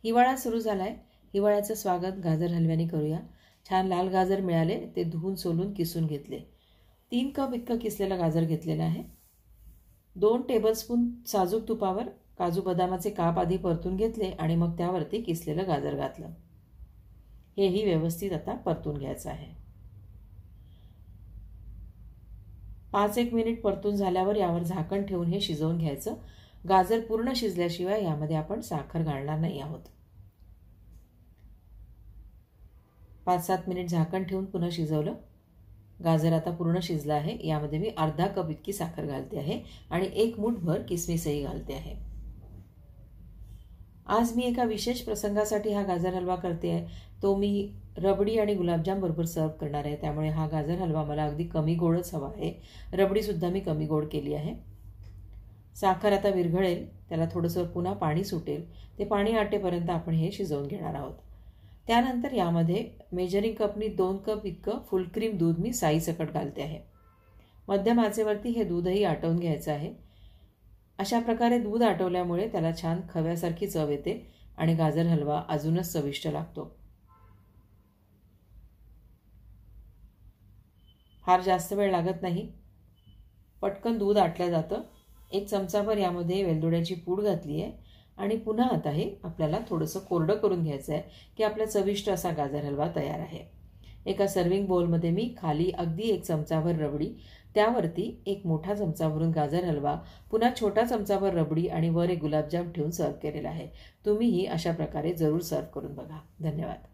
हिवाळा सुरू झालाय. हिवाळ्याचं स्वागत गाजर हलव्याने करूया. छान लाल गाजर मिळाले ते धुवून सोलून किसून घेतले. 3 कप इतकं किसलेलं गाजर घेतलेलं आहे. 2 टेबलस्पून साजूक तुपावर काजू बदामाचे काप आधी परतून घेतले आणि मग त्यावरती किसलेलं गाजर घातलं. हेही व्यवस्थित आता परतून घ्यायचं आहे. 5-1 मिनिट परतून झाल्यावर यावर झाकण ठेवून हे शिजवून घ्यायचं. गाजर पूर्ण शिजल्याशिवाय यामध्ये आपण साखर घालणार नाही आहोत. 5-7 मिनिट झाकण ठेवून पुन्हा शिजवलं. गाजर आता पूर्ण शिजलं आहे. यामध्ये मी अर्धा कप इतकी साखर घालते आहे आणि 1 मूठभर किसमिसही घालते आहे. आज मी एका विशेष प्रसंगासाठी हा गाजर हलवा करते आहे. तो मी रबडी आणि गुलाबजाम बरोबर सर्व करणार आहे. त्यामुळे हा गाजर हलवा मला अगदी कमी गोडच हवा आहे. रबडीसुद्धा मी कमी गोड केली आहे. साखर आता विरघळेल, त्याला थोडंसं पुन्हा पाणी सुटेल. ते पाणी आटेपर्यंत आपण हे शिजवून घेणार आहोत. त्यानंतर यामध्ये मेजरिंग कपनी 2 कप इतकं फुल क्रीम दूध मी साईसकट घालते आहे. मध्यम आचेवरती हे दूधही आटवून घ्यायचं आहे. अशा प्रकारे दूध आटवल्यामुळे त्याला छान खव्यासारखी चव येते आणि गाजर हलवा अजूनच चविष्ट लागतो. फार जास्त वेळ लागत नाही. पटकन दूध आटलं जातं. 1 चमचाभर यामध्ये वेलदोड्याची पूड घातली आहे आणि पुन्हा आता हे आपल्याला थोडंसं कोरडं करून घ्यायचं आहे की आपला चविष्ट असा गाजर हलवा तयार आहे. एका सर्विंग बोलमध्ये मी खाली अगदी 1 चमचाभर रबडी, त्यावरती 1 मोठा चमचा भरून गाजर हलवा, पुन्हा छोटा चमचाभर रबडी आणि वर एक गुलाबजाम ठेवून सर्व केलेला आहे. तुम्हीही अशा प्रकारे जरूर सर्व करून बघा. धन्यवाद.